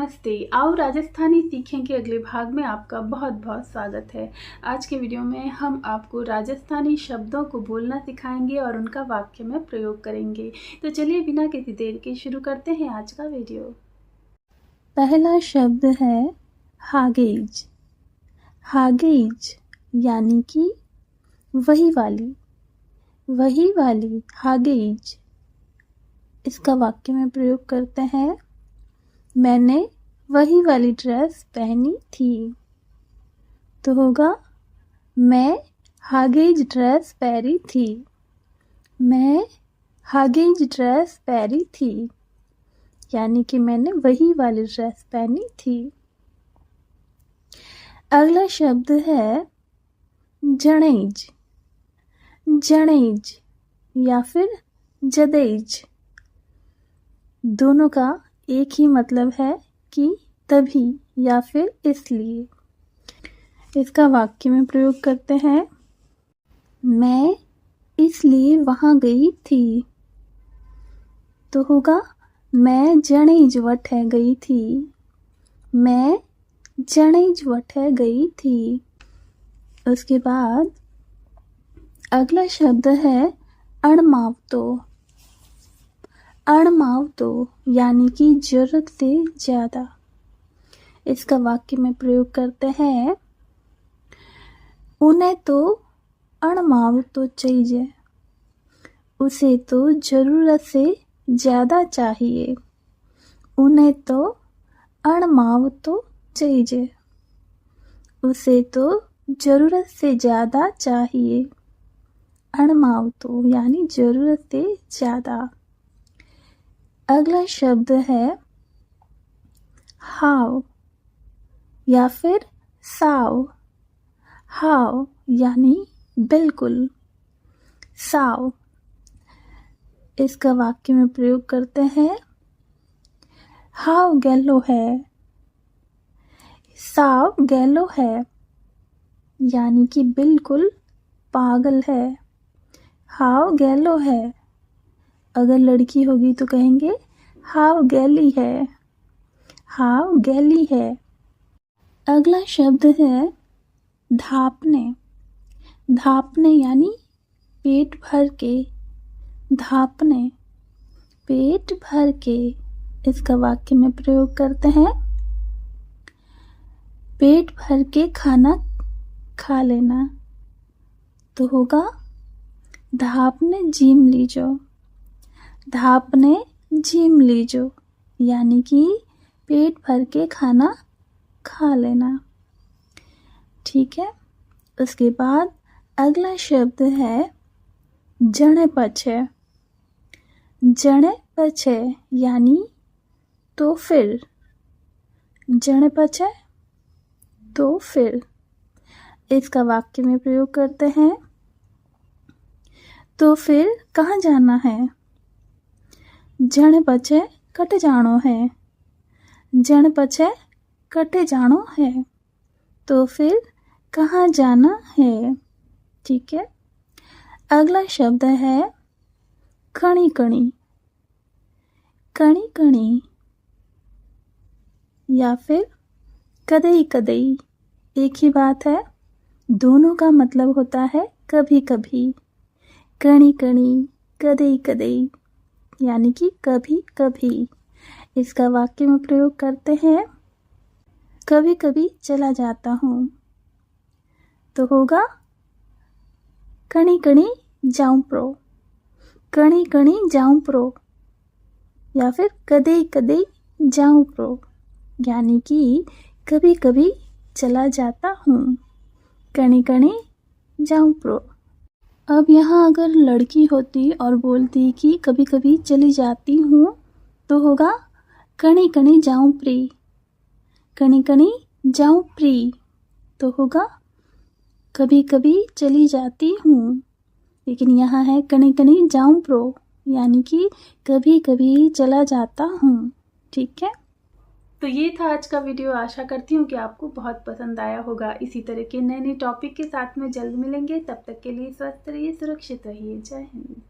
नमस्ते। आओ राजस्थानी सीखें के अगले भाग में आपका बहुत बहुत स्वागत है। आज के वीडियो में हम आपको राजस्थानी शब्दों को बोलना सिखाएंगे और उनका वाक्य में प्रयोग करेंगे। तो चलिए बिना किसी देर के शुरू करते हैं आज का वीडियो। पहला शब्द है हागेज। हागेज यानी कि वही वाली हागेज। इसका वाक्य में प्रयोग करते हैं, मैंने वही वाली ड्रेस पहनी थी। तो होगा मैं हागेज ड्रेस पहनी थी। मैं हागेज ड्रेस पहनी थी यानी कि मैंने वही वाली ड्रेस पहनी थी। अगला शब्द है जनेज। जनेज या फिर जदेज, दोनों का एक ही मतलब है कि तभी या फिर इसलिए। इसका वाक्य में प्रयोग करते हैं, मैं इसलिए वहां गई थी। तो होगा मैं जनेज वठे गई थी। मैं जनेज वठे गई थी। उसके बाद अगला शब्द है अणमावतो। अणमावतो यानी कि जरूरत से ज्यादा। इसका वाक्य में प्रयोग करते हैं, उन्हें तो अणमावतो चाहिए। उसे तो जरूरत से ज्यादा चाहिए। उन्हें तो अणमावतो चाहिए। उसे तो जरूरत से ज्यादा चाहिए। अणमावतो यानी जरूरत से ज्यादा। अगला शब्द है हाव या फिर साव। हाव यानी बिल्कुल। साव, इसका वाक्य में प्रयोग करते हैं, हाव गैलो है। साव गैलो है यानी कि बिल्कुल पागल है। हाव गैलो है, अगर लड़की होगी तो कहेंगे हाव गैली है। हाव गैली है। अगला शब्द है धापने। धापने यानी पेट भर के। धापने, पेट भर के। इसका वाक्य में प्रयोग करते हैं, पेट भर के खाना खा लेना। तो होगा धापने जीम लीजो। धापने जीम लीजो यानी कि पेट भर के खाना खा लेना। ठीक है। उसके बाद अगला शब्द है जने पछे। जने पछे यानी तो फिर। जने पछे तो फिर। इसका वाक्य में प्रयोग करते हैं, तो फिर कहाँ जाना है। जण पछे कटे जानो है। जण पछे कटे जानो है, तो फिर कहाँ जाना है। ठीक है। अगला शब्द है कणी कणी। कणी कणी या फिर कदई कदई, एक ही बात है, दोनों का मतलब होता है कभी कभी। कणी कणी, कदई कदई यानी कि कभी कभी। इसका वाक्य में प्रयोग करते हैं, कभी कभी चला जाता हूँ। तो होगा कणी कणी जाऊं प्रो। कणी कणी जाऊं प्रो या फिर कदई कदई जाऊं प्रो यानी कि कभी कभी चला जाता हूँ। कणी कणी जाऊं प्रो। अब यहाँ अगर लड़की होती और बोलती कि कभी कभी चली जाती हूँ, तो होगा कणी कणी जाऊं प्री। कणी कणी जाऊं प्री। तो होगा कभी कभी चली जाती हूँ। लेकिन यहाँ है कणी कणी जाऊं प्रो यानी कि कभी कभी चला जाता हूँ। ठीक है। तो ये था आज का वीडियो। आशा करती हूँ कि आपको बहुत पसंद आया होगा। इसी तरह के नए नए टॉपिक के साथ में जल्द मिलेंगे। तब तक के लिए स्वस्थ रहिए, सुरक्षित रहिए। जय हिंद।